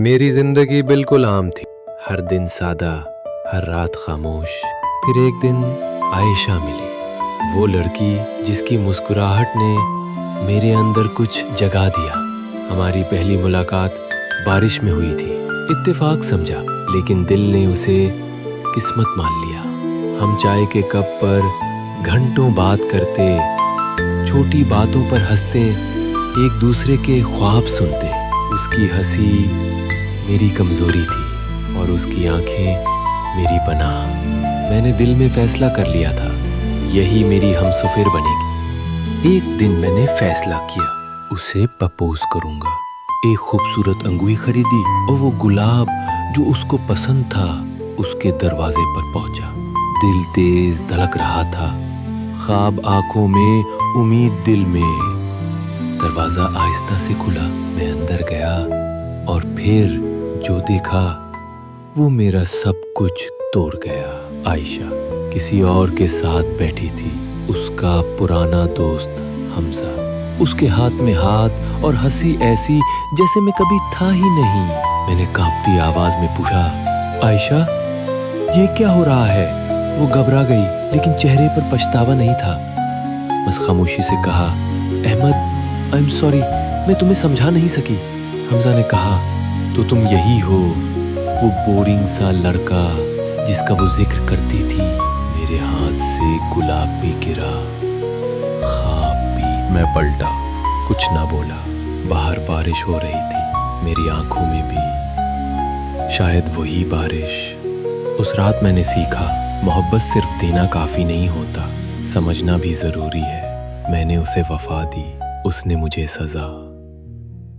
میری زندگی بالکل عام تھی، ہر دن سادہ، ہر رات خاموش۔ پھر ایک دن عائشہ ملی، وہ لڑکی جس کی مسکراہٹ نے میرے اندر کچھ جگا دیا۔ ہماری پہلی ملاقات بارش میں ہوئی تھی، اتفاق سمجھا لیکن دل نے اسے قسمت مان لیا۔ ہم چائے کے کپ پر گھنٹوں بات کرتے، چھوٹی باتوں پر ہنستے، ایک دوسرے کے خواب سنتے۔ اس کی ہنسی میری کمزوری تھی اور اس کی آنکھیں میری پناہ۔ میں نے دل میں فیصلہ کر لیا تھا، یہی میری ہمسفر بنے گی۔ ایک دن میں نے فیصلہ کیا، اسے پرپوز کروں گا۔ ایک خوبصورت انگوٹھی خریدی اور وہ گلاب جو اس کو پسند تھا اس کے دروازے پر پہنچا۔ دل تیز دھڑک رہا تھا، خواب آنکھوں میں، امید دل میں۔ دروازہ آہستہ سے کھلا، میں اندر گیا اور پھر جو دیکھا وہ میرا سب کچھ توڑ گیا۔ عائشہ کسی اور کے ساتھ بیٹھی تھی، اس کا پرانا دوست حمزہ، اس کے ہاتھ میں ہاتھ اور ہنسی ایسی جیسے میں کبھی تھا ہی نہیں۔ میں نے کانپتی آواز میں پوچھا، عائشہ یہ کیا ہو رہا ہے؟ وہ گھبرا گئی لیکن چہرے پر پچھتاوا نہیں تھا۔ بس خاموشی سے کہا، احمد آئی ایم سوری، میں تمہیں سمجھا نہیں سکی۔ حمزہ نے کہا، تو تم یہی ہو، وہ بورنگ سا لڑکا جس کا وہ ذکر کرتی تھی۔ میرے ہاتھ سے گلاب بھی گرا، خواب بھی۔ میں پلٹا، کچھ نہ بولا۔ باہر بارش ہو رہی تھی، میری آنکھوں میں بھی شاید وہی بارش۔ اس رات میں نے سیکھا، محبت صرف دینا کافی نہیں ہوتا، سمجھنا بھی ضروری ہے۔ میں نے اسے وفا دی، اس نے مجھے سزا۔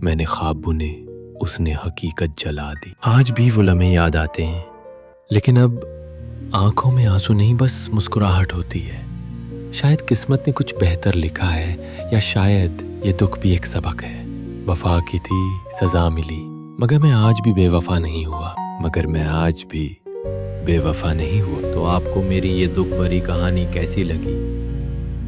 میں نے خواب بنے، اس نے حقیقت جلا دی۔ آج بھی وہ لمحے یاد آتے ہیں، لیکن اب آنکھوں میں آنسو نہیں، بس مسکراہٹ ہوتی ہے۔ شاید قسمت نے کچھ بہتر لکھا ہے، یا شاید یہ دکھ بھی ایک سبق ہے۔ وفا کی تھی، سزا ملی، مگر میں آج بھی بے وفا نہیں ہوا۔ تو آپ کو میری یہ دکھ بھری کہانی کیسی لگی؟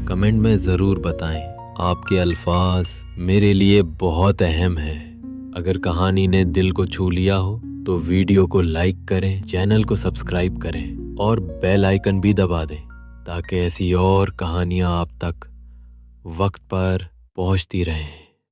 کمنٹ میں ضرور بتائیں۔ آپ کے الفاظ میرے لیے بہت اہم ہیں۔ اگر کہانی نے دل کو چھو لیا ہو تو ویڈیو کو لائک کریں، چینل کو سبسکرائب کریں اور بیل آئیکن بھی دبا دیں تاکہ ایسی اور کہانیاں آپ تک وقت پر پہنچتی رہیں۔